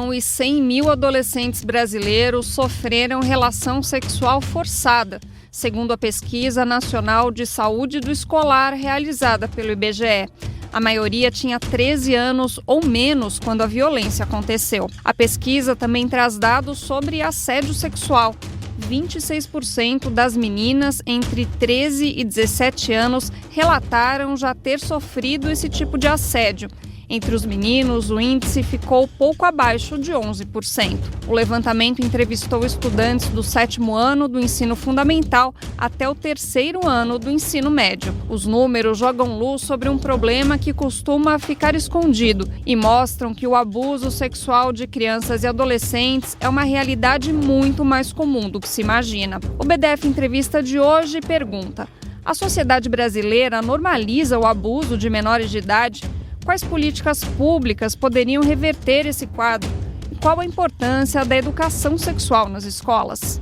1.100.000 adolescentes brasileiros sofreram relação sexual forçada, segundo a Pesquisa Nacional de Saúde do Escolar realizada pelo IBGE. A maioria tinha 13 anos ou menos quando a violência aconteceu. A pesquisa também traz dados sobre assédio sexual. 26% das meninas entre 13 e 17 anos relataram já ter sofrido esse tipo de assédio. Entre os meninos, o índice ficou pouco abaixo de 11%. O levantamento entrevistou estudantes do 7º ano do ensino fundamental até o 3º ano do ensino médio. Os números jogam luz sobre um problema que costuma ficar escondido e mostram que o abuso sexual de crianças e adolescentes é uma realidade muito mais comum do que se imagina. O BDF Entrevista de hoje pergunta: a sociedade brasileira normaliza o abuso de menores de idade? Quais políticas públicas poderiam reverter esse quadro? E qual a importância da educação sexual nas escolas?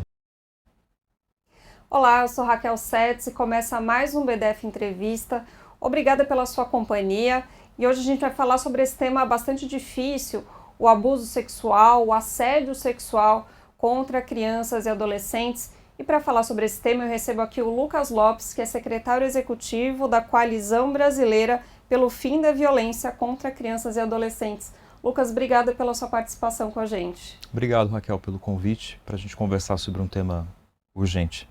Olá, eu sou Raquel Setz e começa mais um BDF Entrevista. Obrigada pela sua companhia. E hoje a gente vai falar sobre esse tema bastante difícil, o abuso sexual, o assédio sexual contra crianças e adolescentes. E para falar sobre esse tema eu recebo aqui o Lucas Lopes, que é secretário executivo da Coalizão Brasileira pelo Fim da Violência contra Crianças e Adolescentes. Lucas, obrigada pela sua participação com a gente. Obrigado, Raquel, pelo convite para a gente conversar sobre um tema urgente.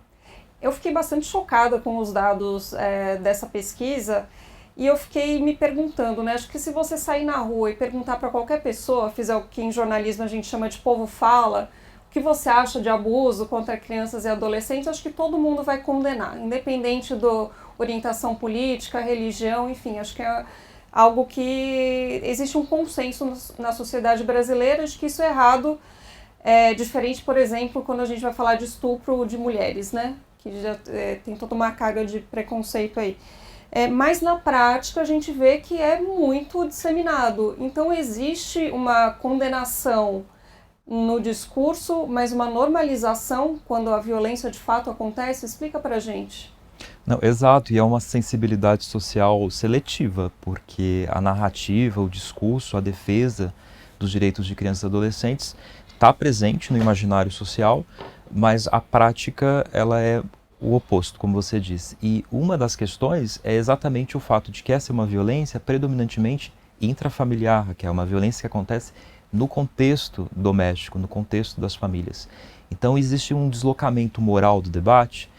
Eu fiquei bastante chocada com os dados dessa pesquisa e eu fiquei me perguntando, né? Acho que se você sair na rua e perguntar para qualquer pessoa, fizer o que em jornalismo a gente chama de povo fala, o que você acha de abuso contra crianças e adolescentes, acho que todo mundo vai condenar, independente da orientação política, religião, enfim, acho que é algo que existe um consenso na sociedade brasileira de que isso é errado, diferente, por exemplo, quando a gente vai falar de estupro de mulheres, né, que já tem toda uma carga de preconceito aí. Mas na prática a gente vê que é muito disseminado, então existe uma condenação no discurso, mas uma normalização quando a violência de fato acontece? Explica pra gente. Não, exato, e é uma sensibilidade social seletiva, porque a narrativa, o discurso, a defesa dos direitos de crianças e adolescentes está presente no imaginário social, mas a prática ela é o oposto, como você disse. E uma das questões é exatamente o fato de que essa é uma violência predominantemente intrafamiliar, que é uma violência que acontece no contexto doméstico, no contexto das famílias. Então existe um deslocamento moral do debate,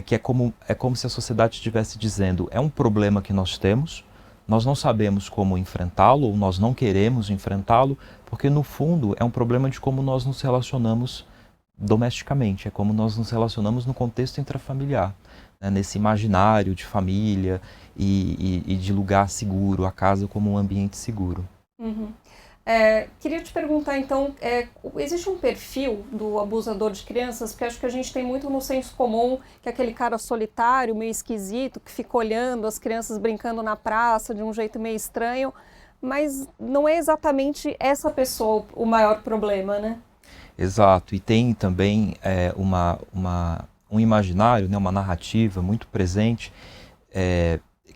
que é como se a sociedade estivesse dizendo: é um problema que nós temos, nós não sabemos como enfrentá-lo, ou nós não queremos enfrentá-lo, porque no fundo é um problema de como nós nos relacionamos domesticamente, é como nós nos relacionamos no contexto intrafamiliar, né, nesse imaginário de família e de lugar seguro, a casa como um ambiente seguro. Uhum. Queria te perguntar então, existe um perfil do abusador de crianças? Porque acho que a gente tem muito no senso comum que é aquele cara solitário, meio esquisito, que fica olhando as crianças brincando na praça de um jeito meio estranho, mas não é exatamente essa pessoa o maior problema, né? Exato, e tem também um imaginário, né, uma narrativa muito presente,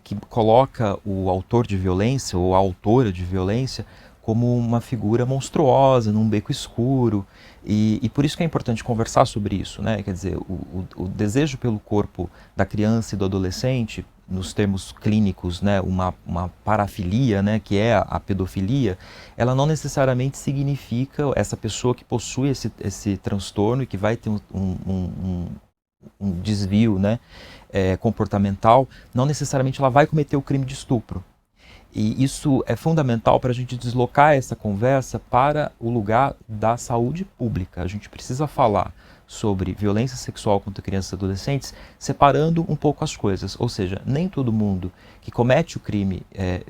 que coloca o autor de violência ou a autora de violência como uma figura monstruosa, num beco escuro, e por isso que é importante conversar sobre isso, né? Quer dizer, o desejo pelo corpo da criança e do adolescente, nos termos clínicos, né, uma parafilia, né, que é a pedofilia, ela não necessariamente significa essa pessoa que possui esse transtorno e que vai ter um desvio, né, comportamental, não necessariamente ela vai cometer o crime de estupro. E isso é fundamental para a gente deslocar essa conversa para o lugar da saúde pública. A gente precisa falar sobre violência sexual contra crianças e adolescentes separando um pouco as coisas. Ou seja, nem todo mundo que comete o crime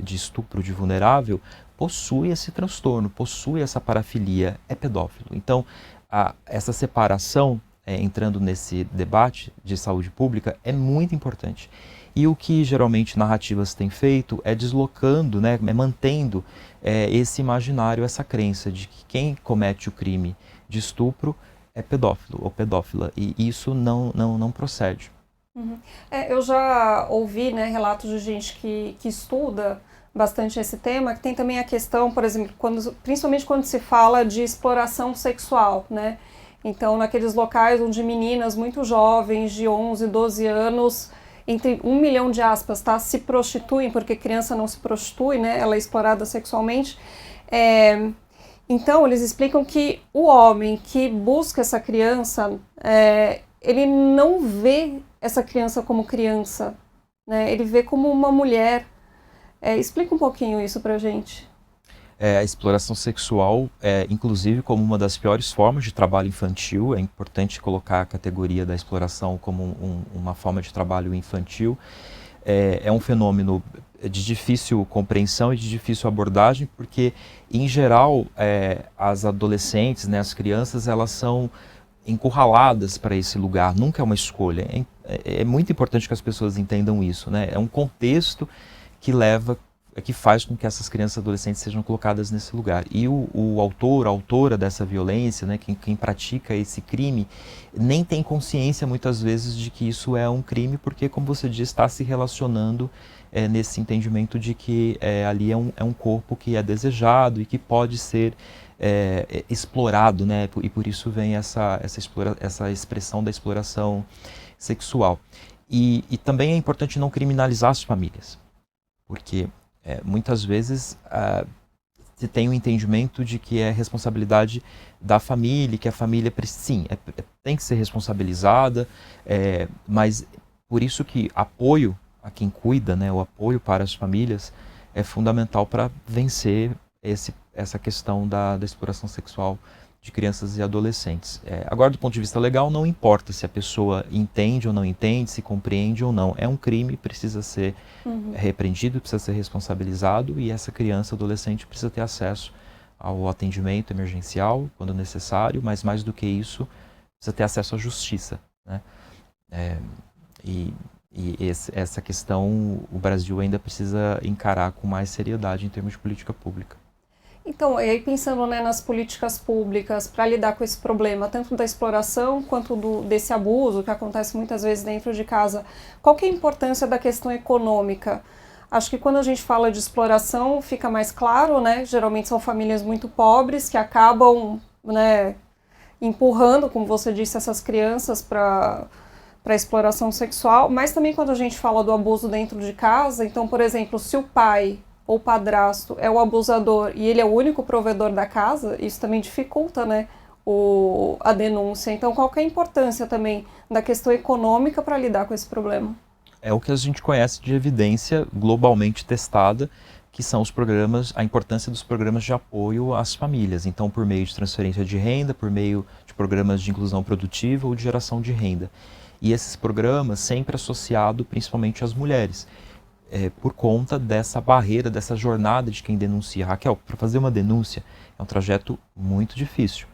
de estupro de vulnerável possui esse transtorno, possui essa parafilia, é pedófilo. Então, essa separação, entrando nesse debate de saúde pública, é muito importante. E o que geralmente narrativas têm feito é deslocando, né, mantendo esse imaginário, essa crença de que quem comete o crime de estupro é pedófilo ou pedófila, e isso não procede. Uhum. Eu já ouvi, né, relatos de gente que estuda bastante esse tema, que tem também a questão, por exemplo, principalmente quando se fala de exploração sexual, né? Então, naqueles locais onde meninas muito jovens, de 11, 12 anos, entre 1 milhão de aspas, tá, se prostituem, porque criança não se prostitui, né? Ela é explorada sexualmente. Então, eles explicam que o homem que busca essa criança, ele não vê essa criança como criança, né? Ele vê como uma mulher. Explica um pouquinho isso pra gente. A exploração sexual inclusive, como uma das piores formas de trabalho infantil. É importante colocar a categoria da exploração como uma forma de trabalho infantil. É um fenômeno de difícil compreensão e de difícil abordagem, porque, em geral, as adolescentes, né, as crianças, elas são encurraladas para esse lugar, nunca é uma escolha. É muito importante que as pessoas entendam isso, né? É um contexto que faz com que essas crianças e adolescentes sejam colocadas nesse lugar. E o autor, a autora dessa violência, né, quem pratica esse crime, nem tem consciência muitas vezes de que isso é um crime, porque, como você diz, está se relacionando nesse entendimento de que ali é um corpo que é desejado e que pode ser explorado, né, e por isso vem essa expressão da exploração sexual. E também é importante não criminalizar as famílias, porque muitas vezes se tem o entendimento de que é responsabilidade da família, que a família, sim, tem que ser responsabilizada, mas por isso que apoio a quem cuida, né, o apoio para as famílias é fundamental para vencer essa questão da exploração sexual de crianças e adolescentes. Agora, do ponto de vista legal, não importa se a pessoa entende ou não entende, se compreende ou não. É um crime, precisa ser repreendido, precisa ser responsabilizado, e essa criança, adolescente, precisa ter acesso ao atendimento emergencial, quando necessário, mas mais do que isso, precisa ter acesso à justiça, né? Essa questão o Brasil ainda precisa encarar com mais seriedade em termos de política pública. Então, e aí pensando, né, nas políticas públicas para lidar com esse problema, tanto da exploração quanto desse abuso que acontece muitas vezes dentro de casa, qual que é a importância da questão econômica? Acho que quando a gente fala de exploração fica mais claro, né? Geralmente são famílias muito pobres que acabam, né, empurrando, como você disse, essas crianças para exploração sexual, mas também quando a gente fala do abuso dentro de casa, então, por exemplo, se o pai ou o padrasto é o abusador e ele é o único provedor da casa, isso também dificulta, né, a denúncia. Então, qual que é a importância também da questão econômica para lidar com esse problema? É o que a gente conhece de evidência globalmente testada, que são os programas, a importância dos programas de apoio às famílias. Então, por meio de transferência de renda, por meio de programas de inclusão produtiva ou de geração de renda. E esses programas sempre associados principalmente às mulheres. Por conta dessa barreira, dessa jornada de quem denuncia. Raquel, para fazer uma denúncia é um trajeto muito difícil.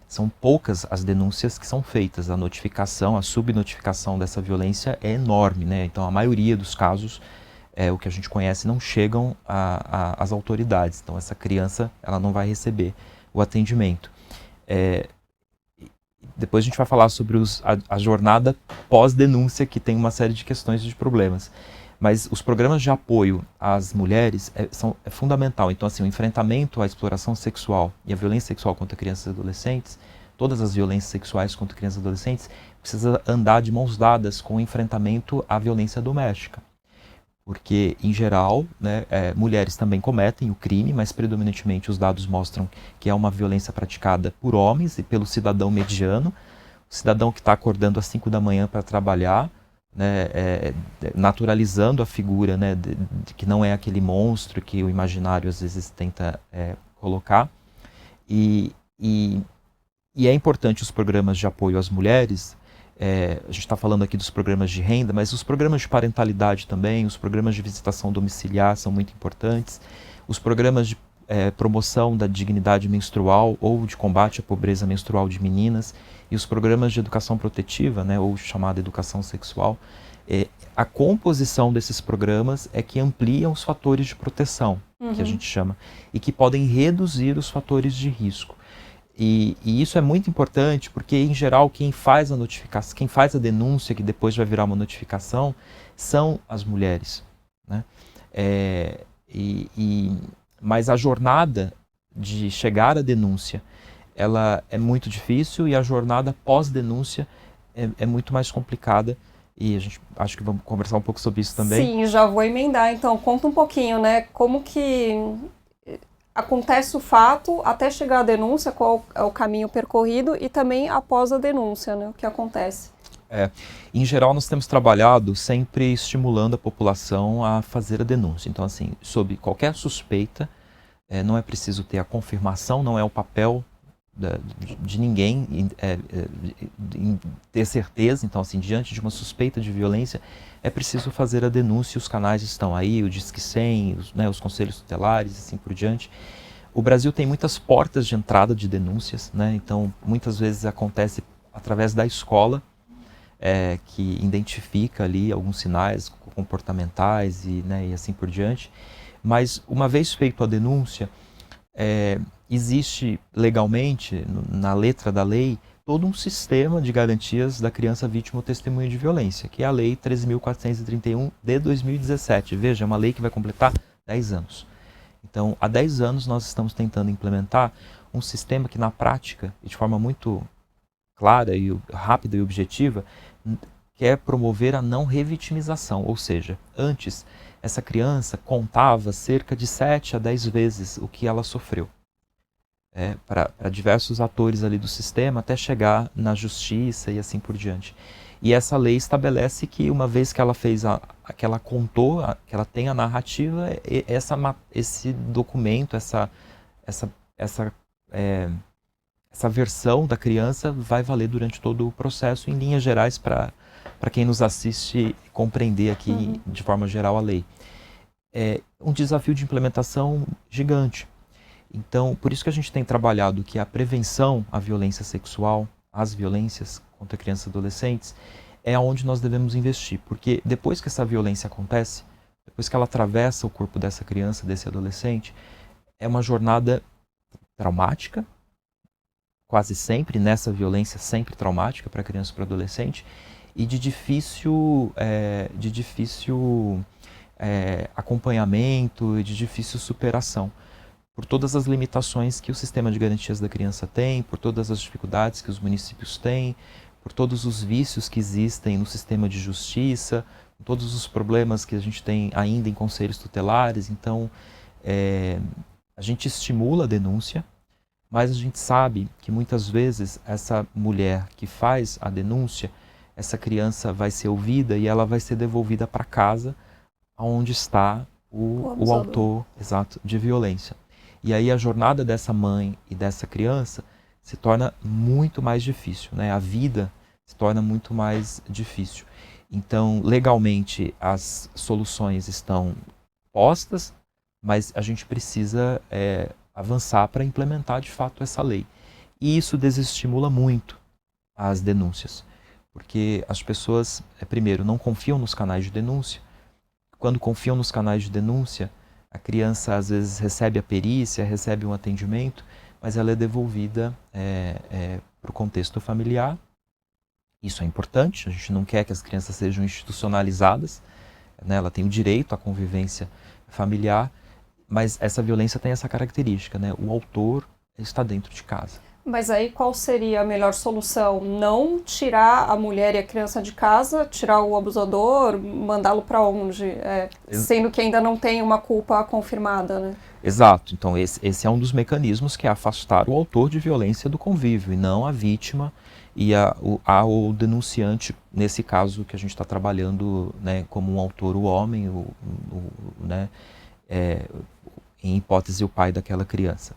São poucas as denúncias que são feitas. A notificação, a subnotificação dessa violência é enorme, né? Então, a maioria dos casos, o que a gente conhece, não chegam às autoridades. Então, essa criança ela não vai receber o atendimento. Depois a gente vai falar sobre a jornada pós-denúncia, que tem uma série de questões e de problemas. Mas os programas de apoio às mulheres é fundamental. Então, assim, o enfrentamento à exploração sexual e à violência sexual contra crianças e adolescentes, todas as violências sexuais contra crianças e adolescentes, precisa andar de mãos dadas com o enfrentamento à violência doméstica. Porque, em geral, né, mulheres também cometem o crime, mas predominantemente os dados mostram que é uma violência praticada por homens e pelo cidadão mediano, o cidadão que está acordando às 5 da manhã para trabalhar, né, naturalizando a figura, né, de que não é aquele monstro que o imaginário às vezes tenta colocar. E é importante os programas de apoio às mulheres. A gente está falando aqui dos programas de renda, mas os programas de parentalidade também, os programas de visitação domiciliar são muito importantes, os programas de promoção da dignidade menstrual ou de combate à pobreza menstrual de meninas, e os programas de educação protetiva, né, ou chamada educação sexual. A composição desses programas é que ampliam os fatores de proteção, que a gente chama, e que podem reduzir os fatores de risco. E isso é muito importante porque, em geral, quem faz a notificação, quem faz a denúncia, que depois vai virar uma notificação, são as mulheres, né? Mas a jornada de chegar à denúncia, ela é muito difícil, e a jornada pós-denúncia é muito mais complicada, e a gente acho que vamos conversar um pouco sobre isso também. Sim, já vou emendar. Então, conta um pouquinho, né? Como que acontece o fato até chegar à denúncia, qual é o caminho percorrido, e também após a denúncia, né? O que acontece. Em geral, nós temos trabalhado sempre estimulando a população a fazer a denúncia. Então, assim, sob qualquer suspeita, não é preciso ter a confirmação, não é o papel de ninguém em ter certeza. Então, assim, diante de uma suspeita de violência, é preciso fazer a denúncia. Os canais estão aí, o Disque 100, os conselhos tutelares, assim por diante. O Brasil tem muitas portas de entrada de denúncias, né? Então, muitas vezes acontece através da escola, que identifica ali alguns sinais comportamentais e assim por diante. Mas, uma vez feita a denúncia, existe legalmente, na letra da lei, todo um sistema de garantias da criança vítima ou testemunha de violência, que é a Lei 13.431 de 2017. Veja, é uma lei que vai completar 10 anos. Então, há 10 anos nós estamos tentando implementar um sistema que, na prática, e de forma muito clara e rápida e objetiva, quer promover a não revitimização. Ou seja, antes, essa criança contava cerca de 7 a 10 vezes o que ela sofreu, para diversos atores ali do sistema, até chegar na justiça e assim por diante. E essa lei estabelece que, uma vez que ela fez, que ela contou, que ela tem a narrativa, esse documento, essa versão da criança vai valer durante todo o processo, em linhas gerais, para quem nos assiste compreender aqui de forma geral a lei. É um desafio de implementação gigante. Então, por isso que a gente tem trabalhado que a prevenção à violência sexual, às violências contra crianças e adolescentes, é onde nós devemos investir. Porque depois que essa violência acontece, depois que ela atravessa o corpo dessa criança, desse adolescente, é uma jornada traumática, quase sempre, nessa violência sempre traumática para a criança e para o adolescente, e de difícil acompanhamento e de difícil superação, por todas as limitações que o sistema de garantias da criança tem, por todas as dificuldades que os municípios têm, por todos os vícios que existem no sistema de justiça, todos os problemas que a gente tem ainda em conselhos tutelares. Então, a gente estimula a denúncia, mas a gente sabe que muitas vezes essa mulher que faz a denúncia, essa criança vai ser ouvida e ela vai ser devolvida para casa, onde está o autor exato de violência. E aí a jornada dessa mãe e dessa criança se torna muito mais difícil, né? A vida se torna muito mais difícil. Então, legalmente, as soluções estão postas, mas a gente precisa avançar para implementar de fato essa lei. E isso desestimula muito as denúncias, porque as pessoas, primeiro, não confiam nos canais de denúncia. Quando confiam nos canais de denúncia, a criança às vezes recebe a perícia, recebe um atendimento, mas ela é devolvida para o contexto familiar. Isso é importante, a gente não quer que as crianças sejam institucionalizadas, né? Ela tem o direito à convivência familiar, mas essa violência tem essa característica, né? O autor está dentro de casa. Mas aí qual seria a melhor solução? Não tirar a mulher e a criança de casa, tirar o abusador, mandá-lo para onde? Sendo que ainda não tem uma culpa confirmada, né? Exato. Então esse é um dos mecanismos, que é afastar o autor de violência do convívio, e não a vítima e o denunciante, nesse caso que a gente está trabalhando, né, como um autor, o homem, em hipótese o pai daquela criança.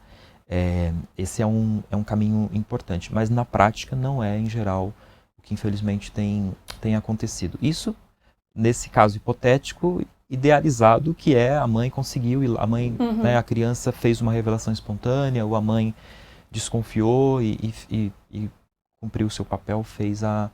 Esse é um caminho importante, mas na prática não é, em geral, o que infelizmente tem acontecido. Isso, nesse caso hipotético, idealizado, que a mãe conseguiu, a mãe, né, a criança fez uma revelação espontânea, ou a mãe desconfiou e cumpriu o seu papel, fez a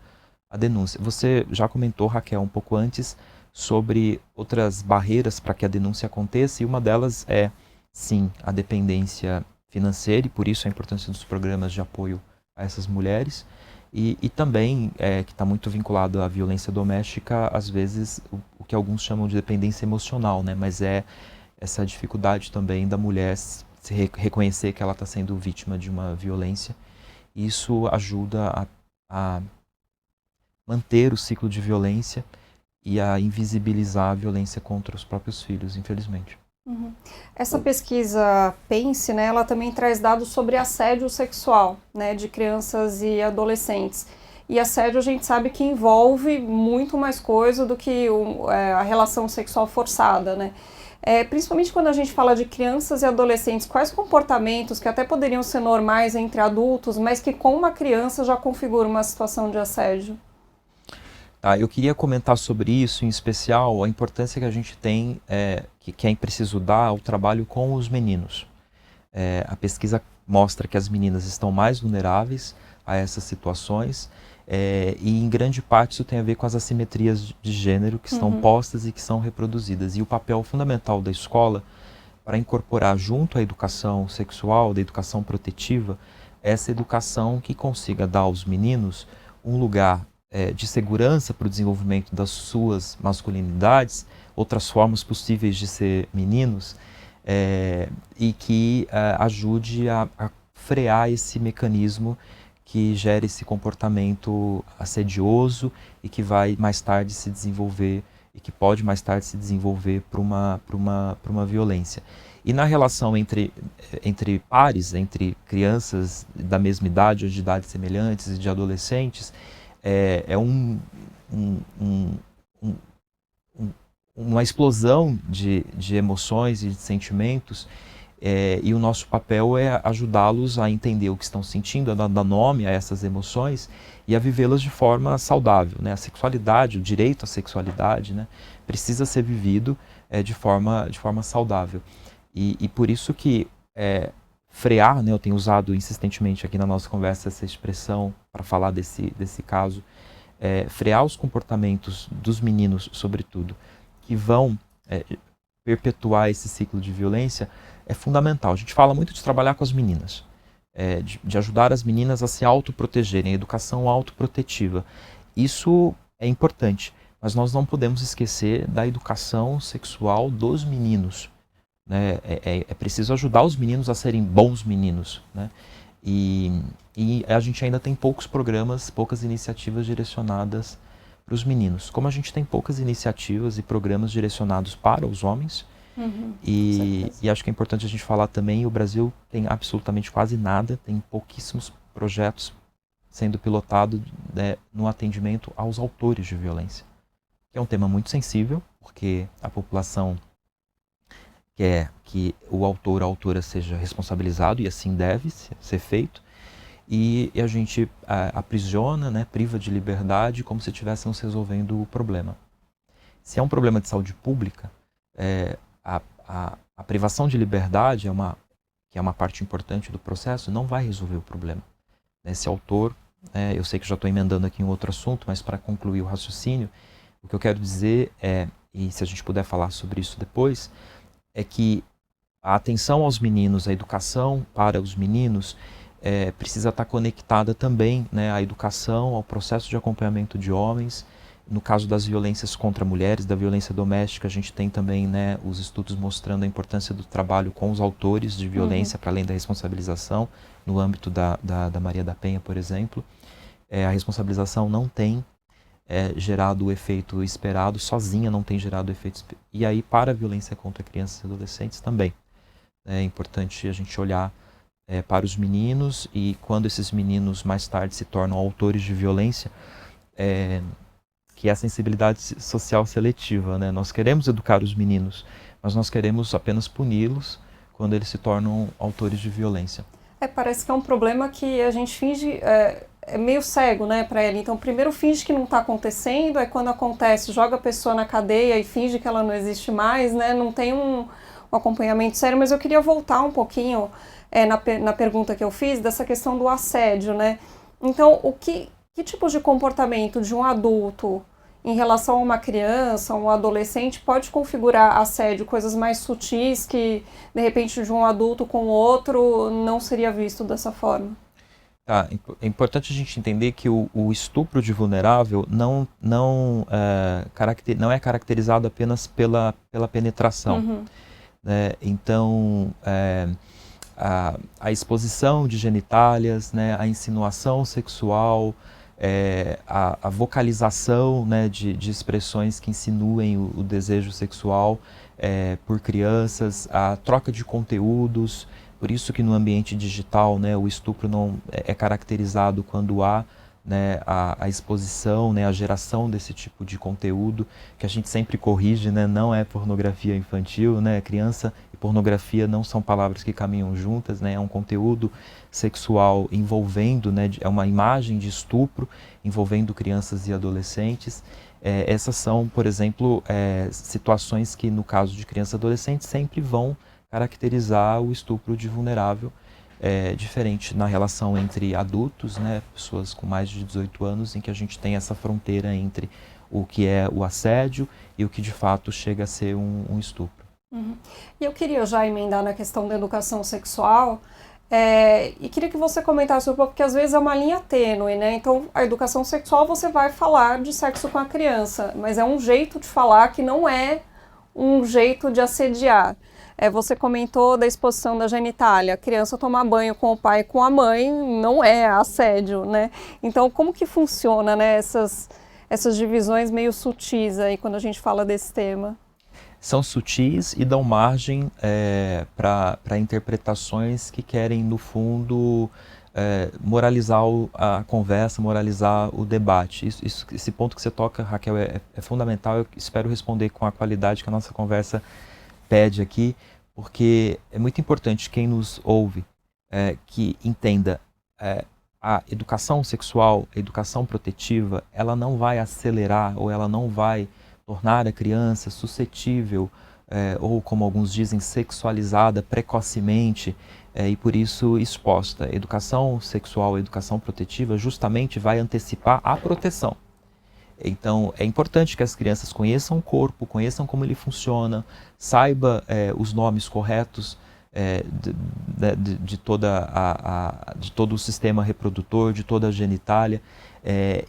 denúncia. Você já comentou, Raquel, um pouco antes, sobre outras barreiras para que a denúncia aconteça, e uma delas é, sim, a dependência financeira, e por isso a importância dos programas de apoio a essas mulheres, e também, que está muito vinculado à violência doméstica, às vezes o que alguns chamam de dependência emocional, né? Mas essa dificuldade também da mulher reconhecer que ela está sendo vítima de uma violência. Isso ajuda a manter o ciclo de violência e a invisibilizar a violência contra os próprios filhos, infelizmente. Uhum. Essa pesquisa PENSE, né, ela também traz dados sobre assédio sexual, né, de crianças e adolescentes. E assédio a gente sabe que envolve muito mais coisa do que a relação sexual forçada, né? Principalmente quando a gente fala de crianças e adolescentes, quais comportamentos que até poderiam ser normais entre adultos, mas que com uma criança já configuram uma situação de assédio? Eu queria comentar sobre isso, em especial a importância que a gente tem, que é preciso dar ao trabalho com os meninos. A pesquisa mostra que as meninas estão mais vulneráveis a essas situações, e em grande parte isso tem a ver com as assimetrias de gênero que estão postas e que são reproduzidas. E o papel fundamental da escola para incorporar junto à educação sexual, da educação protetiva, essa educação que consiga dar aos meninos um lugar de segurança para o desenvolvimento das suas masculinidades, outras formas possíveis de ser meninos, e que ajude a frear esse mecanismo que gera esse comportamento assedioso e que vai mais tarde se desenvolver e que pode mais tarde se desenvolver para uma violência. E na relação entre pares, entre crianças da mesma idade ou de idades semelhantes e de adolescentes, uma explosão de emoções e de sentimentos, e o nosso papel é ajudá-los a entender o que estão sentindo, a dar nome a essas emoções e a vivê-las de forma saudável, né? A sexualidade, o direito à sexualidade, né, precisa ser vivido de forma saudável. E por isso que frear, né, eu tenho usado insistentemente aqui na nossa conversa essa expressão para falar desse caso, frear os comportamentos dos meninos, sobretudo, que vão perpetuar esse ciclo de violência, é fundamental. A gente fala muito de trabalhar com as meninas, de ajudar as meninas a se autoprotegerem, a educação autoprotetiva. Isso é importante, mas nós não podemos esquecer da educação sexual dos meninos. Né? É preciso ajudar os meninos a serem bons meninos, né? E a gente ainda tem poucos programas, poucas iniciativas direcionadas para os meninos. Como a gente tem poucas iniciativas e programas direcionados para os homens, e acho que é importante a gente falar também, o Brasil tem absolutamente quase nada, tem pouquíssimos projetos sendo pilotados, né, no atendimento aos autores de violência. Que é um tema muito sensível, porque a população quer que o autor ou a autora seja responsabilizado, e assim deve ser feito, e a gente aprisiona, né, priva de liberdade como se estivéssemos resolvendo o problema. Se é um problema de saúde pública, a privação de liberdade, que é uma parte importante do processo, não vai resolver o problema. Esse autor, eu sei que já estou emendando aqui em outro assunto, mas para concluir o raciocínio, o que eu quero dizer e se a gente puder falar sobre isso depois, é que a atenção aos meninos, a educação para os meninos, precisa estar conectada também, né, à educação, ao processo de acompanhamento de homens. No caso das violências contra mulheres, da violência doméstica, a gente tem também, né, os estudos mostrando a importância do trabalho com os autores de violência, para além da responsabilização, no âmbito da Maria da Penha, por exemplo. A responsabilização não tem gerado o efeito esperado, sozinha não tem gerado o efeito esperado. E aí, para a violência contra crianças e adolescentes também. É importante a gente olhar para os meninos, e quando esses meninos mais tarde se tornam autores de violência, que é a sensibilidade social seletiva, né? Nós queremos educar os meninos, mas nós queremos apenas puni-los quando eles se tornam autores de violência. Parece que é um problema que a gente finge, é meio cego, né, para ele. Então, primeiro finge que não está acontecendo, aí quando acontece, joga a pessoa na cadeia e finge que ela não existe mais, né? Não tem um acompanhamento sério, mas eu queria voltar um pouquinho na pergunta que eu fiz, dessa questão do assédio, né? Então, que tipo de comportamento de um adulto em relação a uma criança, um adolescente, pode configurar assédio, coisas mais sutis que, de repente, de um adulto com o outro não seria visto dessa forma? É importante a gente entender que o estupro de vulnerável não é caracterizado apenas pela penetração. né? Então, a exposição de genitálias, né? A insinuação sexual, a vocalização, né? de expressões que insinuem o desejo sexual por crianças, a troca de conteúdos. Por isso que no ambiente digital, né? O estupro não é caracterizado quando há, né, a exposição, né, a geração desse tipo de conteúdo, que a gente sempre corrige, né, não é pornografia infantil, né, criança e pornografia não são palavras que caminham juntas, né, é um conteúdo sexual envolvendo, né, é uma imagem de estupro envolvendo crianças e adolescentes. Essas são, por exemplo, situações que no caso de criança e adolescente sempre vão caracterizar o estupro de vulnerável. Diferente na relação entre adultos, né, pessoas com mais de 18 anos, em que a gente tem essa fronteira entre o que é o assédio e o que de fato chega a ser um estupro. Uhum. E eu queria já emendar na questão da educação sexual, e queria que você comentasse um pouco, porque às vezes é uma linha tênue, né? Então, a educação sexual você vai falar de sexo com a criança, mas é um jeito de falar que não é um jeito de assediar. Você comentou da exposição da genitália, a criança tomar banho com o pai e com a mãe não é assédio, né? Então, como que funciona, né, essas divisões meio sutis aí quando a gente fala desse tema? São sutis e dão margem para interpretações que querem, no fundo, moralizar a conversa, moralizar o debate. Esse ponto que você toca, Raquel, é fundamental. Eu espero responder com a qualidade que a nossa conversa pede aqui, porque é muito importante quem nos ouve que entenda a educação sexual, a educação protetiva, ela não vai acelerar ou ela não vai tornar a criança suscetível ou, como alguns dizem, sexualizada precocemente e por isso exposta. A educação sexual, a educação protetiva justamente vai antecipar a proteção. Então, é importante que as crianças conheçam o corpo, conheçam como ele funciona, saiba os nomes corretos de todo o sistema reprodutor, de toda a genitália.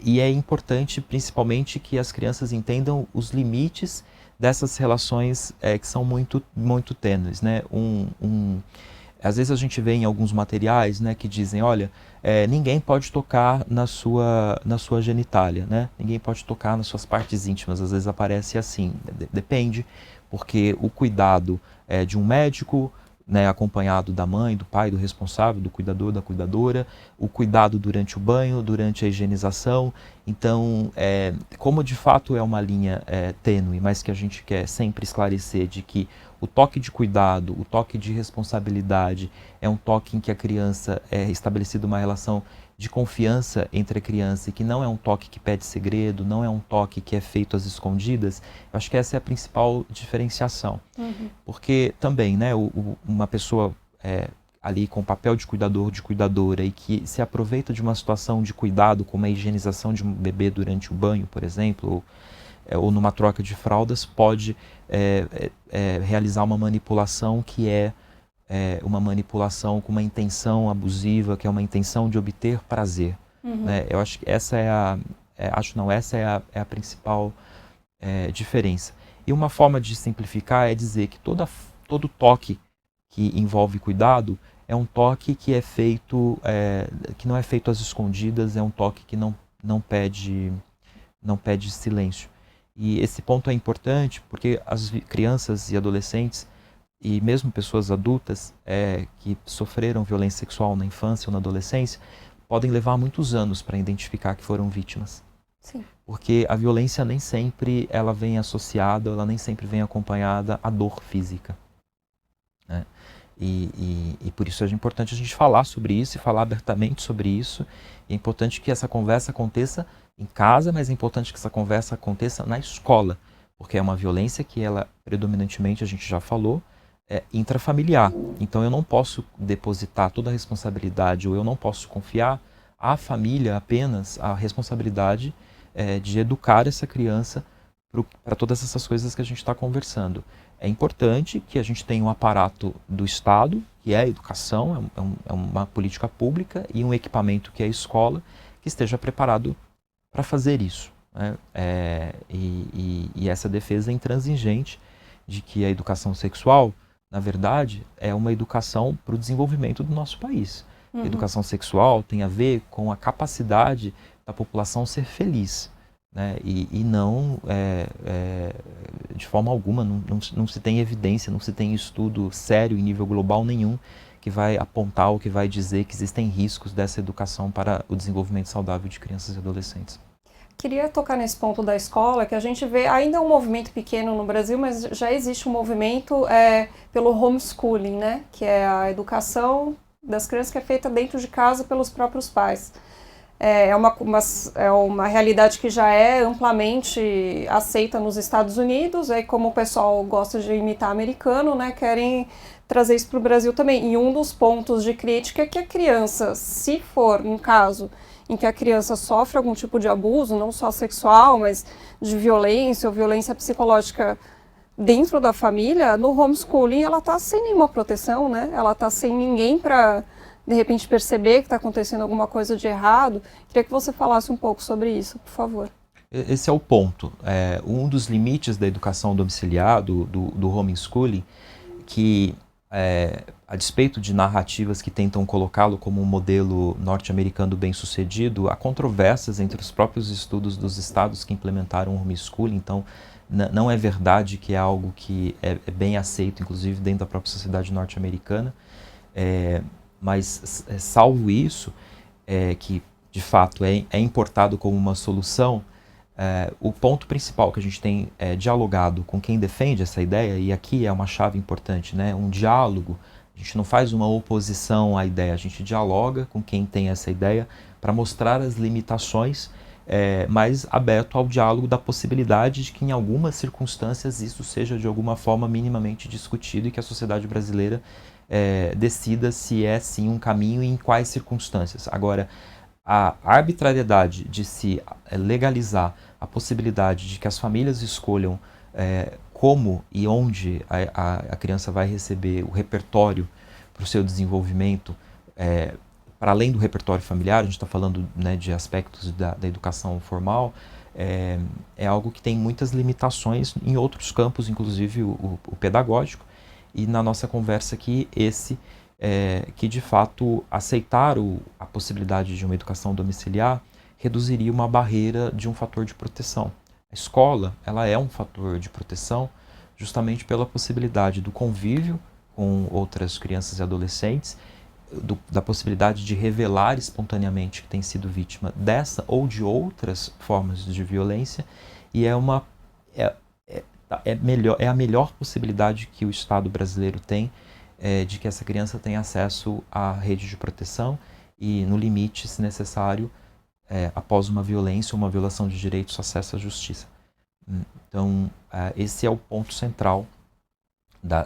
E é importante, principalmente, que as crianças entendam os limites dessas relações que são muito, muito tênues, né? Às vezes a gente vê em alguns materiais, né, que dizem, olha, ninguém pode tocar na sua genitália, né? Ninguém pode tocar nas suas partes íntimas. Às vezes aparece assim, depende, porque o cuidado de um médico, né, acompanhado da mãe, do pai, do responsável, do cuidador, da cuidadora, o cuidado durante o banho, durante a higienização. Então, como de fato é uma linha tênue, mas que a gente quer sempre esclarecer de que o toque de cuidado, o toque de responsabilidade é um toque em que a criança é estabelecida uma relação de confiança entre a criança e que não é um toque que pede segredo, não é um toque que é feito às escondidas. Eu acho que essa é a principal diferenciação. Uhum. Porque também, né, uma pessoa ali com o papel de cuidador, de cuidadora e que se aproveita de uma situação de cuidado, como a higienização de um bebê durante o banho, por exemplo, ou numa troca de fraldas, pode realizar uma manipulação que é uma manipulação com uma intenção abusiva, que é uma intenção de obter prazer. Uhum. Né? Eu acho que essa é a principal diferença. E uma forma de simplificar é dizer que todo toque que envolve cuidado é um toque que é feito, que não é feito às escondidas, é um toque que não pede silêncio. E esse ponto é importante porque as crianças e adolescentes e mesmo pessoas adultas que sofreram violência sexual na infância ou na adolescência podem levar muitos anos para identificar que foram vítimas. Sim. Porque a violência nem sempre ela vem associada, ela nem sempre vem acompanhada à dor física. Né? E por isso é importante a gente falar sobre isso e falar abertamente sobre isso. É importante que essa conversa aconteça em casa, mas é importante que essa conversa aconteça na escola, porque é uma violência que ela, predominantemente, a gente já falou, intrafamiliar. Então eu não posso depositar toda a responsabilidade ou eu não posso confiar à família apenas a responsabilidade de educar essa criança para todas essas coisas que a gente está conversando. É importante que a gente tenha um aparato do Estado, que é a educação, é uma política pública e um equipamento que é a escola, que esteja preparado para fazer isso. Né? E essa defesa é intransigente de que a educação sexual na verdade, é uma educação para o desenvolvimento do nosso país. A educação sexual tem a ver com a capacidade da população ser feliz, né? E não, de forma alguma, não se tem evidência, não se tem estudo sério em nível global nenhum que vai apontar ou que vai dizer que existem riscos dessa educação para o desenvolvimento saudável de crianças e adolescentes. Queria tocar nesse ponto da escola, que a gente vê ainda um movimento pequeno no Brasil, mas já existe um movimento pelo homeschooling, né? Que é a educação das crianças que é feita dentro de casa pelos próprios pais. É uma realidade que já é amplamente aceita nos Estados Unidos, aí como o pessoal gosta de imitar americano, né, querem trazer isso para o Brasil também. E um dos pontos de crítica é que a criança, se for um caso em que a criança sofre algum tipo de abuso, não só sexual, mas de violência ou violência psicológica dentro da família, no homeschooling ela está sem nenhuma proteção, né? Ela está sem ninguém para, de repente, perceber que está acontecendo alguma coisa de errado. Queria que você falasse um pouco sobre isso, por favor. Esse é o ponto. Um dos limites da educação domiciliar, do homeschooling, que a despeito de narrativas que tentam colocá-lo como um modelo norte-americano bem-sucedido, há controvérsias entre os próprios estudos dos estados que implementaram o homeschooling, então não é verdade que é algo que é bem aceito, inclusive dentro da própria sociedade norte-americana, mas salvo isso, que de fato é importado como uma solução, o ponto principal que a gente tem dialogado com quem defende essa ideia, e aqui é uma chave importante, né? Um diálogo, a gente não faz uma oposição à ideia, a gente dialoga com quem tem essa ideia para mostrar as limitações, mas aberto ao diálogo da possibilidade de que em algumas circunstâncias isso seja de alguma forma minimamente discutido e que a sociedade brasileira decida se é sim um caminho e em quais circunstâncias. Agora, a arbitrariedade de se legalizar a possibilidade de que as famílias escolham como e onde a criança vai receber o repertório para o seu desenvolvimento, para além do repertório familiar, a gente está falando, né, de aspectos da educação formal, é algo que tem muitas limitações em outros campos, inclusive o pedagógico, e na nossa conversa aqui, que de fato aceitar a possibilidade de uma educação domiciliar reduziria uma barreira de um fator de proteção. A escola, ela é um fator de proteção justamente pela possibilidade do convívio com outras crianças e adolescentes, da possibilidade de revelar espontaneamente que tem sido vítima dessa ou de outras formas de violência, e é a melhor possibilidade que o Estado brasileiro tem de que essa criança tenha acesso à rede de proteção e, no limite, se necessário, após uma violência ou uma violação de direitos, acesso à justiça. Então, esse é o ponto central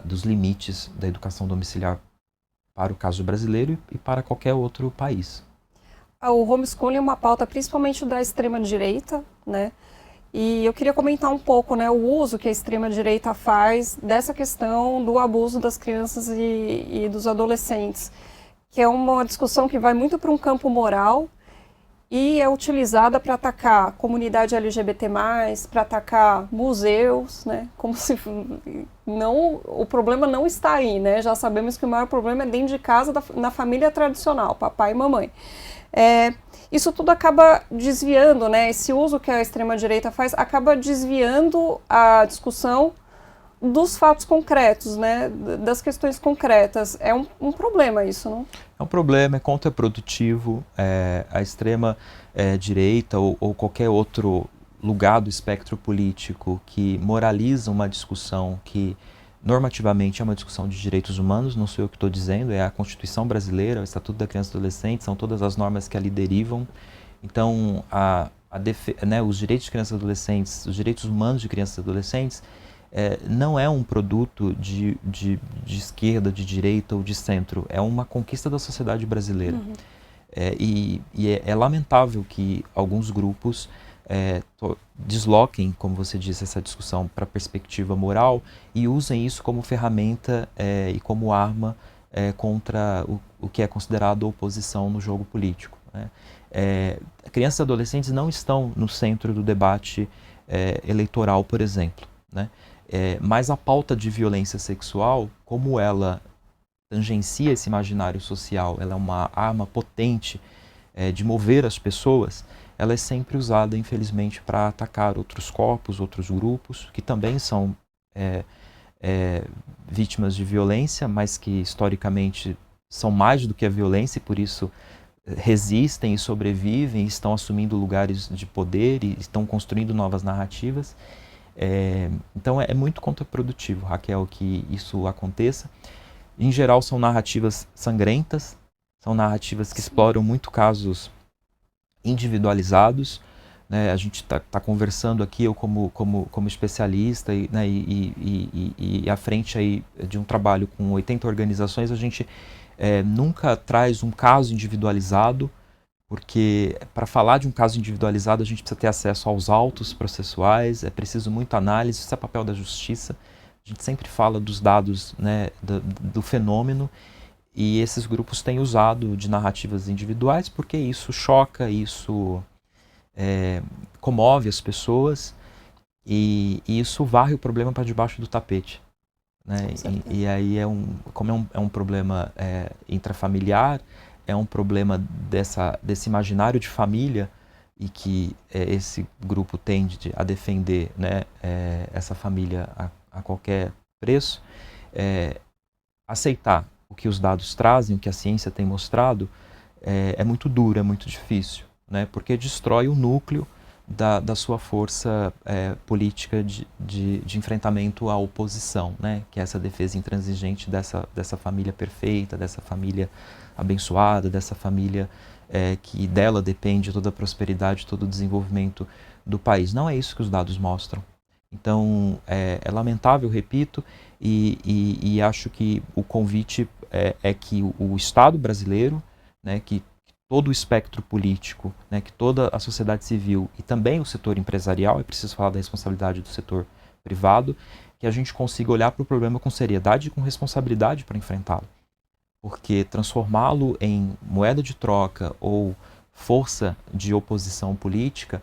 dos limites da educação domiciliar para o caso brasileiro e para qualquer outro país. O homeschooling é uma pauta principalmente da extrema-direita, né? E eu queria comentar um pouco, né, o uso que a extrema-direita faz dessa questão do abuso das crianças e dos adolescentes, que é uma discussão que vai muito para um campo moral e é utilizada para atacar a comunidade LGBT+, para atacar museus, né, como se o problema não está aí, né, já sabemos que o maior problema é dentro de casa, na família tradicional, papai e mamãe. Isso tudo acaba desviando, né? Esse uso que a extrema-direita faz acaba desviando a discussão dos fatos concretos, né? Das questões concretas. É um problema isso, não? É um problema, é contraprodutivo. A extrema-direita ou qualquer outro lugar do espectro político que moraliza uma discussão que normativamente é uma discussão de direitos humanos, não sou eu que estou dizendo, é a Constituição Brasileira, o Estatuto da Criança e do Adolescente, são todas as normas que ali derivam. Então, os direitos de crianças e adolescentes, os direitos humanos de crianças e adolescentes, não é um produto de esquerda, de direita ou de centro, é uma conquista da sociedade brasileira. Uhum. É lamentável que alguns grupos desloquem, como você disse, essa discussão para a perspectiva moral e usem isso como ferramenta e como arma contra o que é considerado oposição no jogo político, né? Crianças e adolescentes não estão no centro do debate eleitoral, por exemplo, né? Mas a pauta de violência sexual, como ela tangencia esse imaginário social, ela é uma arma potente de mover as pessoas, ela é sempre usada, infelizmente, para atacar outros corpos, outros grupos, que também são vítimas de violência, mas que historicamente são mais do que a violência e por isso resistem e sobrevivem, estão assumindo lugares de poder e estão construindo novas narrativas. Então é muito contraprodutivo, Raquel, que isso aconteça. Em geral são narrativas sangrentas, são narrativas que exploram muito casos individualizados, né? A gente está conversando aqui, eu como especialista né, e à frente aí de um trabalho com 80 organizações, a gente nunca traz um caso individualizado, porque para falar de um caso individualizado a gente precisa ter acesso aos autos processuais, é preciso muita análise, isso é papel da justiça. A gente sempre fala dos dados, né, do fenômeno, e esses grupos têm usado de narrativas individuais porque isso choca, isso comove as pessoas e isso varre o problema para debaixo do tapete. Né? E aí como é um problema intrafamiliar, é um problema desse imaginário de família e que esse grupo tende a defender, né, essa família a qualquer preço, aceitar o que os dados trazem, o que a ciência tem mostrado, é muito duro, é muito difícil, né, porque destrói o núcleo da sua força política de enfrentamento à oposição, né? Que é essa defesa intransigente dessa família perfeita, dessa família abençoada, dessa família que dela depende toda a prosperidade, todo o desenvolvimento do país. Não é isso que os dados mostram. Então, é lamentável, repito, e acho que o convite é que o Estado brasileiro, né, que todo o espectro político, né, que toda a sociedade civil e também o setor empresarial, é preciso falar da responsabilidade do setor privado, que a gente consiga olhar para o problema com seriedade e com responsabilidade para enfrentá-lo. Porque transformá-lo em moeda de troca ou força de oposição política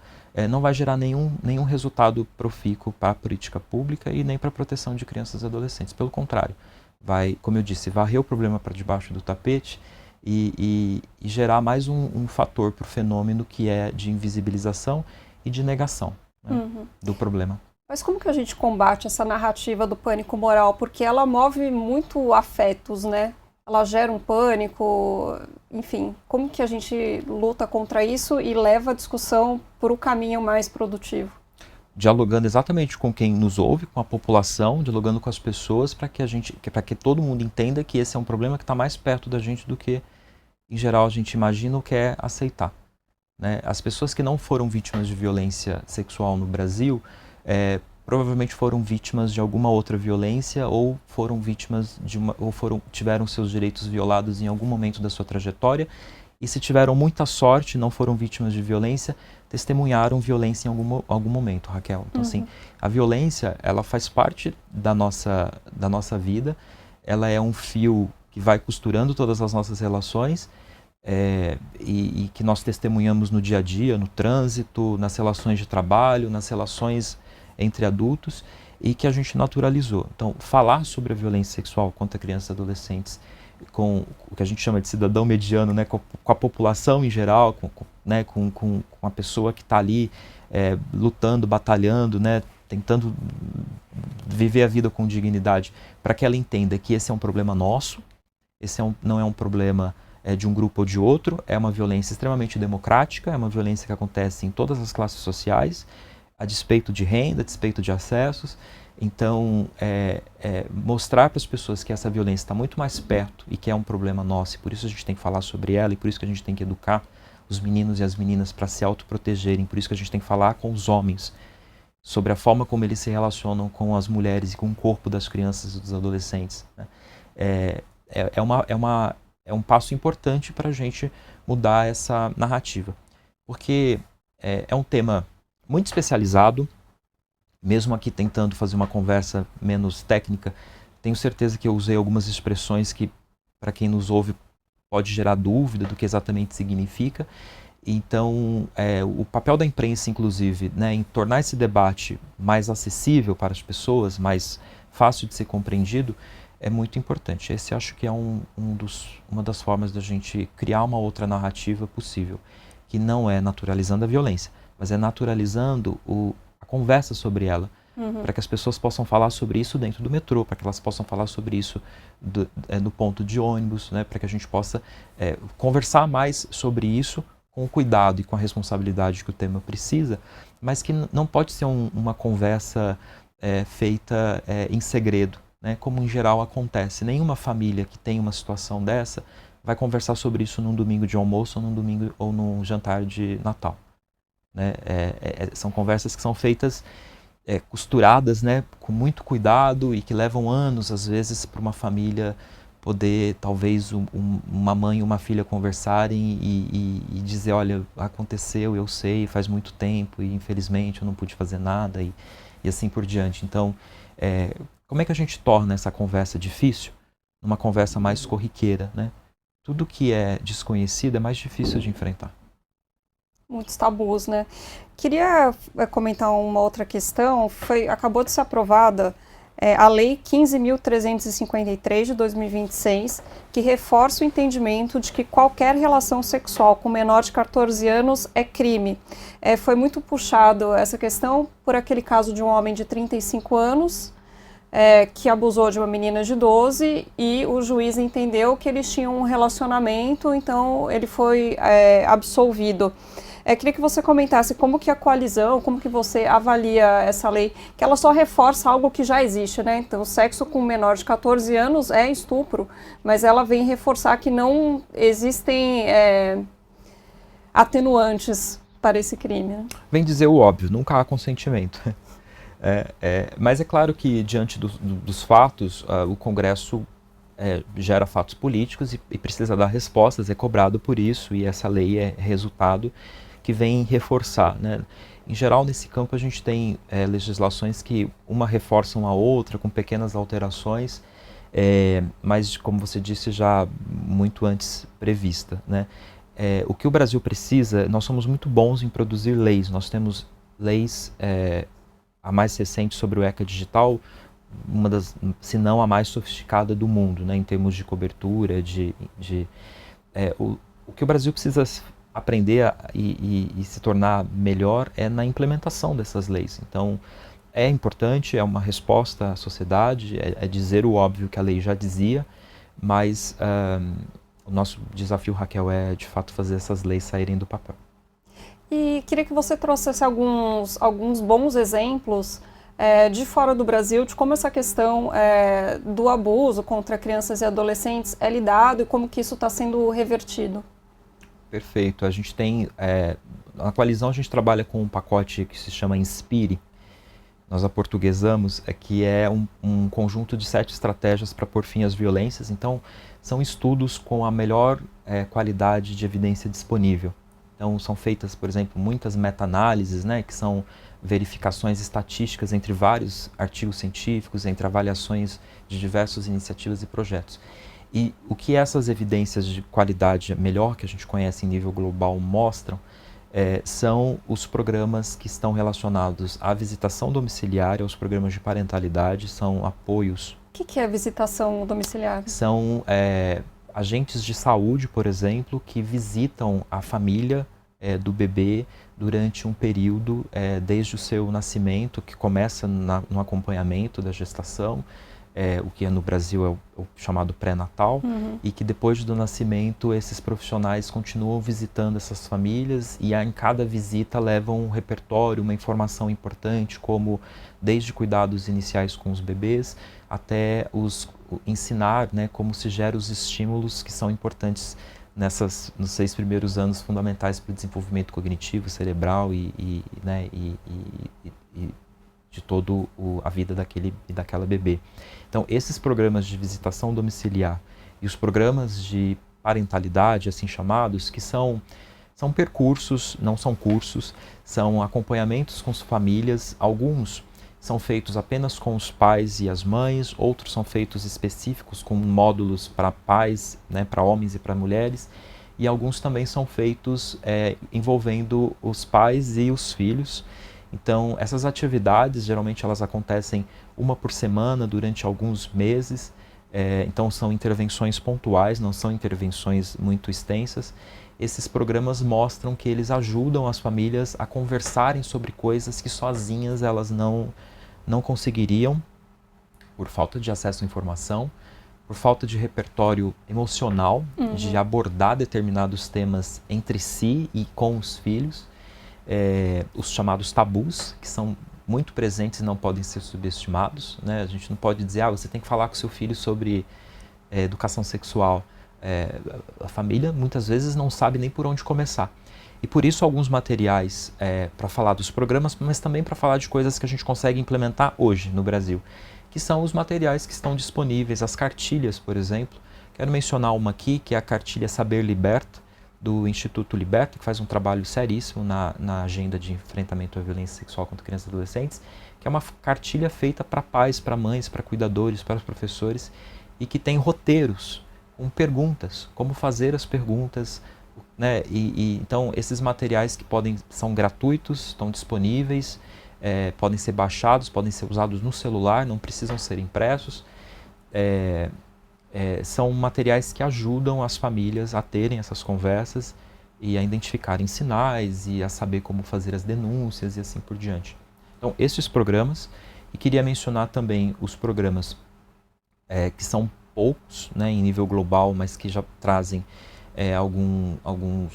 não vai gerar nenhum resultado profícuo para a política pública e nem para a proteção de crianças e adolescentes. Pelo contrário, vai, como eu disse, varrer o problema para debaixo do tapete e gerar mais um fator para o fenômeno que é de invisibilização e de negação, né, do problema. Mas como que a gente combate essa narrativa do pânico moral? Porque ela move muito afetos, né? Ela gera um pânico, enfim. Como que a gente luta contra isso e leva a discussão por um caminho mais produtivo? Dialogando exatamente com quem nos ouve, com a população, dialogando com as pessoas para que todo mundo entenda que esse é um problema que está mais perto da gente do que, em geral, a gente imagina ou quer aceitar. Né? As pessoas que não foram vítimas de violência sexual no Brasil provavelmente foram vítimas de alguma outra violência ou foram vítimas tiveram seus direitos violados em algum momento da sua trajetória. E se tiveram muita sorte, não foram vítimas de violência, testemunharam violência em algum momento, Raquel. Então, assim, a violência, ela faz parte da nossa vida, ela é um fio que vai costurando todas as nossas relações e que nós testemunhamos no dia a dia, no trânsito, nas relações de trabalho, nas relações entre adultos e que a gente naturalizou. Então, falar sobre a violência sexual contra crianças e adolescentes com o que a gente chama de cidadão mediano, né, com a população em geral, com a pessoa que está ali lutando, batalhando, né, tentando viver a vida com dignidade, para que ela entenda que esse é um problema nosso, não é um problema de um grupo ou de outro, é uma violência extremamente democrática, é uma violência que acontece em todas as classes sociais, a despeito de renda, a despeito de acessos. Então, mostrar para as pessoas que essa violência está muito mais perto e que é um problema nosso, e por isso a gente tem que falar sobre ela, e por isso que a gente tem que educar os meninos e as meninas para se autoprotegerem, por isso que a gente tem que falar com os homens sobre a forma como eles se relacionam com as mulheres e com o corpo das crianças e dos adolescentes. Né? É um passo importante para a gente mudar essa narrativa, porque é um tema muito especializado. Mesmo aqui tentando fazer uma conversa menos técnica, tenho certeza que eu usei algumas expressões que, para quem nos ouve, pode gerar dúvida do que exatamente significa. Então, o papel da imprensa, inclusive, né, em tornar esse debate mais acessível para as pessoas, mais fácil de ser compreendido, é muito importante. Esse acho que é uma das formas da gente criar uma outra narrativa possível, que não é naturalizando a violência, mas é naturalizando a conversa sobre ela, para que as pessoas possam falar sobre isso dentro do metrô, para que elas possam falar sobre isso no ponto de ônibus, né, para que a gente possa conversar mais sobre isso com o cuidado e com a responsabilidade que o tema precisa, mas que não pode ser uma conversa feita em segredo, né, como em geral acontece. Nenhuma família que tem uma situação dessa vai conversar sobre isso num domingo de almoço ou num domingo ou num jantar de Natal, né? São conversas que são feitas costuradas, né, com muito cuidado e que levam anos, às vezes, para uma família poder, talvez, uma mãe e uma filha conversarem e dizer, olha, aconteceu, eu sei, faz muito tempo e infelizmente eu não pude fazer nada e assim por diante. Então, como é que a gente torna essa conversa difícil uma conversa mais corriqueira, né? Tudo que é desconhecido é mais difícil de enfrentar. Muitos tabus, né? Queria comentar uma outra questão. Acabou de ser aprovada a Lei 15.353 de 2026, que reforça o entendimento de que qualquer relação sexual com menor de 14 anos é crime. Foi muito puxado essa questão por aquele caso de um homem de 35 anos que abusou de uma menina de 12 e o juiz entendeu que eles tinham um relacionamento, então ele foi absolvido. Queria que você comentasse como que a coalizão, como que você avalia essa lei, que ela só reforça algo que já existe, né? Então, o sexo com menor de 14 anos é estupro, mas ela vem reforçar que não existem atenuantes para esse crime. Né? Vem dizer o óbvio, nunca há consentimento. Mas é claro que, diante dos fatos, o Congresso gera fatos políticos e precisa dar respostas, é cobrado por isso, e essa lei é resultado que vem reforçar, né? Em geral, nesse campo, a gente tem legislações que uma reforçam a outra, com pequenas alterações, mas, como você disse, já muito antes prevista, né? O que o Brasil precisa, nós somos muito bons em produzir leis, nós temos leis, a mais recente sobre o ECA digital, uma das, se não a mais sofisticada do mundo, né, em termos de cobertura, o que o Brasil precisa aprender e se tornar melhor é na implementação dessas leis. Então, é importante, é uma resposta à sociedade, é dizer o óbvio que a lei já dizia, mas o nosso desafio, Raquel, é de fato fazer essas leis saírem do papel. E queria que você trouxesse alguns bons exemplos de fora do Brasil, de como essa questão do abuso contra crianças e adolescentes é lidado e como que isso está sendo revertido. Perfeito. A gente tem, na Coalizão a gente trabalha com um pacote que se chama Inspire. Nós aportuguesamos, que é um conjunto de 7 estratégias para pôr fim às violências. Então, são estudos com a melhor qualidade de evidência disponível. Então, são feitas, por exemplo, muitas meta-análises, né, que são verificações estatísticas entre vários artigos científicos, entre avaliações de diversas iniciativas e projetos. E o que essas evidências de qualidade melhor que a gente conhece em nível global mostram são os programas que estão relacionados à visitação domiciliar, aos programas de parentalidade, são apoios. O que é visitação domiciliar? São agentes de saúde, por exemplo, que visitam a família do bebê durante um período desde o seu nascimento, que começa no acompanhamento da gestação, o que no Brasil é o chamado pré-natal, e que depois do nascimento esses profissionais continuam visitando essas famílias e em cada visita levam um repertório, uma informação importante, como desde cuidados iniciais com os bebês até ensinar, né, como se gera os estímulos que são importantes nos 6 primeiros anos fundamentais para o desenvolvimento cognitivo, cerebral e de toda a vida daquela bebê. Então, esses programas de visitação domiciliar e os programas de parentalidade, assim chamados, que são percursos, não são cursos, são acompanhamentos com as famílias. Alguns são feitos apenas com os pais e as mães, outros são feitos específicos com módulos para pais, né, para homens e para mulheres, e alguns também são feitos envolvendo os pais e os filhos. Então, essas atividades, geralmente elas acontecem uma por semana durante alguns meses, então são intervenções pontuais, não são intervenções muito extensas. Esses programas mostram que eles ajudam as famílias a conversarem sobre coisas que sozinhas elas não conseguiriam, por falta de acesso à informação, por falta de repertório emocional, de abordar determinados temas entre si e com os filhos, os chamados tabus, que são muito presentes e não podem ser subestimados, né? A gente não pode dizer, você tem que falar com seu filho sobre educação sexual. A família muitas vezes não sabe nem por onde começar. E por isso alguns materiais para falar dos programas, mas também para falar de coisas que a gente consegue implementar hoje no Brasil, que são os materiais que estão disponíveis, as cartilhas, por exemplo. Quero mencionar uma aqui, que é a cartilha Saber Liberta, do Instituto Liberta, que faz um trabalho seríssimo na agenda de enfrentamento à violência sexual contra crianças e adolescentes, que é uma cartilha feita para pais, para mães, para cuidadores, para os professores, e que tem roteiros com perguntas, como fazer as perguntas, né? Então esses materiais que são gratuitos, estão disponíveis, podem ser baixados, podem ser usados no celular, não precisam ser impressos. São materiais que ajudam as famílias a terem essas conversas e a identificarem sinais e a saber como fazer as denúncias e assim por diante. Então, esses programas, e queria mencionar também os programas que são poucos, né, em nível global, mas que já trazem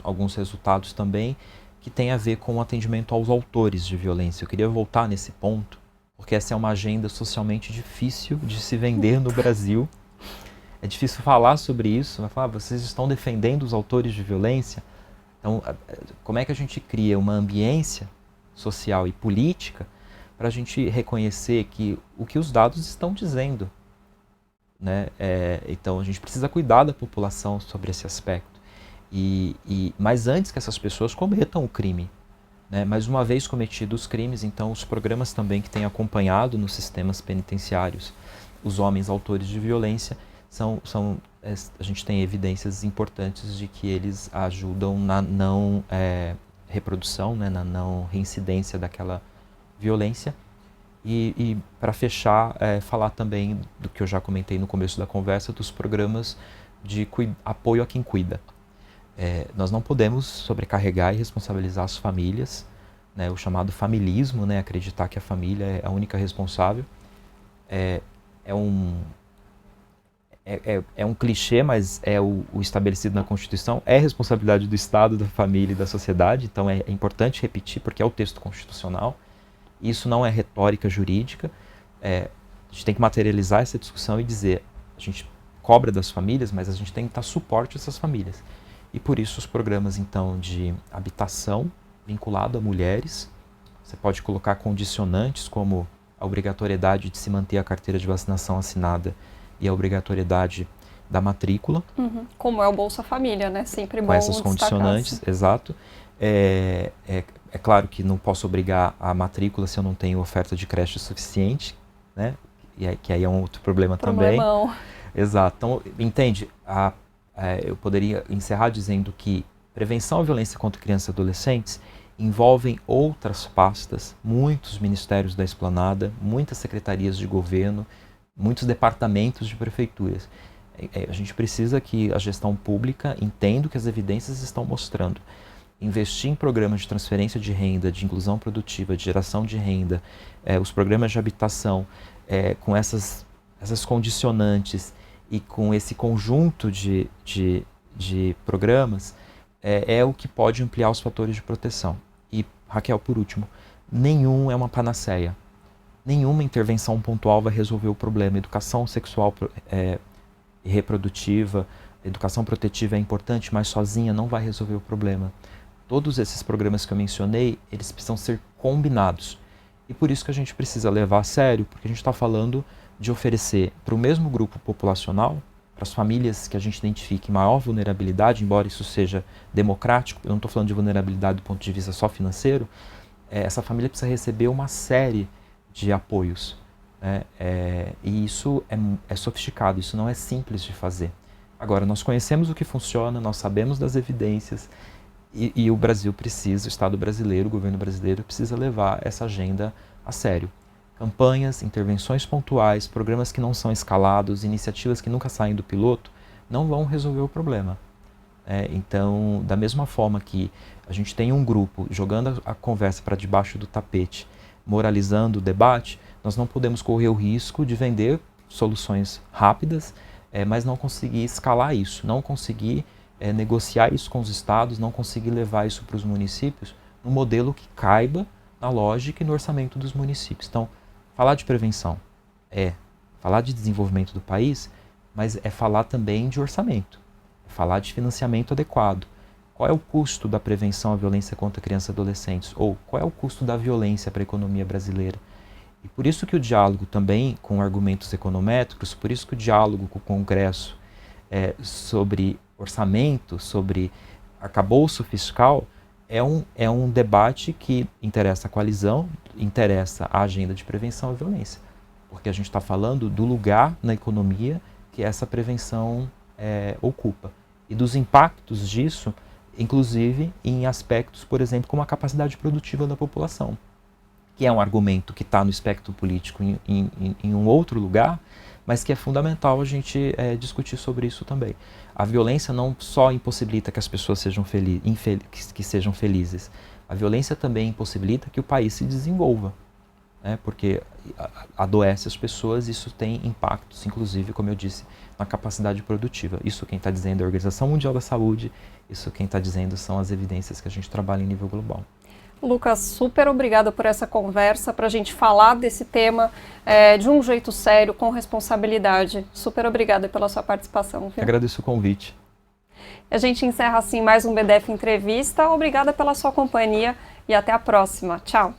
alguns resultados também, que tem a ver com o atendimento aos autores de violência. Eu queria voltar nesse ponto, porque essa é uma agenda socialmente difícil de se vender no Brasil. É difícil falar sobre isso, vai falar, vocês estão defendendo os autores de violência? Então, como é que a gente cria uma ambiência social e política para a gente reconhecer o que os dados estão dizendo, né? Então, a gente precisa cuidar da população sobre esse aspecto. Mas antes que essas pessoas cometam o crime, né? Mas uma vez cometidos os crimes, então os programas também que têm acompanhado nos sistemas penitenciários os homens autores de violência, a gente tem evidências importantes de que eles ajudam na não reprodução, né, na não reincidência daquela violência. E para fechar, falar também do que eu já comentei no começo da conversa, dos programas de apoio a quem cuida. Nós não podemos sobrecarregar e responsabilizar as famílias, né, o chamado familismo, né, acreditar que a família é a única responsável. É um clichê, mas é o estabelecido na Constituição, é responsabilidade do Estado, da família e da sociedade, então é importante repetir, porque é o texto constitucional. Isso não é retórica jurídica, a gente tem que materializar essa discussão e dizer, a gente cobra das famílias, mas a gente tem que dar suporte a essas famílias. E por isso os programas, então, de habitação vinculado a mulheres, você pode colocar condicionantes como a obrigatoriedade de se manter a carteira de vacinação assinada e a obrigatoriedade da matrícula. Como é o Bolsa Família, né? Sempre bom com essas condicionantes, exato. É claro que não posso obrigar a matrícula se eu não tenho oferta de creche suficiente, né? Que aí é um outro problema também. Exato. Então, entende? Eu poderia encerrar dizendo que prevenção à violência contra crianças e adolescentes envolvem outras pastas, muitos ministérios da esplanada, muitas secretarias de governo, muitos departamentos de prefeituras. A gente precisa que a gestão pública entenda o que as evidências estão mostrando. Investir em programas de transferência de renda, de inclusão produtiva, de geração de renda, os programas de habitação, com essas condicionantes e com esse conjunto de programas, é o que pode ampliar os fatores de proteção. E, Raquel, por último, nenhum é uma panaceia. Nenhuma intervenção pontual vai resolver o problema. Educação sexual e reprodutiva, educação protetiva é importante, mas sozinha não vai resolver o problema. Todos esses programas que eu mencionei, eles precisam ser combinados. E por isso que a gente precisa levar a sério, porque a gente está falando de oferecer para o mesmo grupo populacional, para as famílias que a gente identifique maior vulnerabilidade, embora isso seja democrático, eu não estou falando de vulnerabilidade do ponto de vista só financeiro, essa família precisa receber uma série de apoios, né? E isso é sofisticado, isso não é simples de fazer. Agora, nós conhecemos o que funciona, nós sabemos das evidências e o Brasil precisa, o Estado brasileiro, o governo brasileiro precisa levar essa agenda a sério. Campanhas, intervenções pontuais, programas que não são escalados, iniciativas que nunca saem do piloto, não vão resolver o problema. Então, da mesma forma que a gente tem um grupo jogando a conversa para debaixo do tapete, moralizando o debate, nós não podemos correr o risco de vender soluções rápidas, mas não conseguir escalar isso, não conseguir negociar isso com os estados, não conseguir levar isso para os municípios no modelo que caiba na lógica e no orçamento dos municípios. Então, falar de prevenção é falar de desenvolvimento do país, mas é falar também de orçamento, é falar de financiamento adequado. Qual é o custo da prevenção à violência contra crianças e adolescentes? Ou qual é o custo da violência para a economia brasileira? E por isso que o diálogo também com argumentos econométricos, por isso que o diálogo com o Congresso sobre orçamento, sobre arcabouço fiscal, é um debate que interessa a coalizão, interessa a agenda de prevenção à violência. Porque a gente está falando do lugar na economia que essa prevenção ocupa. E dos impactos disso, inclusive em aspectos, por exemplo, como a capacidade produtiva da população, que é um argumento que está no espectro político em um outro lugar, mas que é fundamental a gente discutir sobre isso também. A violência não só impossibilita que as pessoas sejam felizes, a violência também impossibilita que o país se desenvolva, né? Porque adoece as pessoas, isso tem impactos, inclusive, como eu disse, na capacidade produtiva. Isso quem está dizendo é a Organização Mundial da Saúde, isso quem está dizendo são as evidências que a gente trabalha em nível global. Lucas, super obrigada por essa conversa, para a gente falar desse tema de um jeito sério, com responsabilidade. Super obrigada pela sua participação. Viu? Agradeço o convite. A gente encerra assim mais um BDF Entrevista. Obrigada pela sua companhia e até a próxima. Tchau.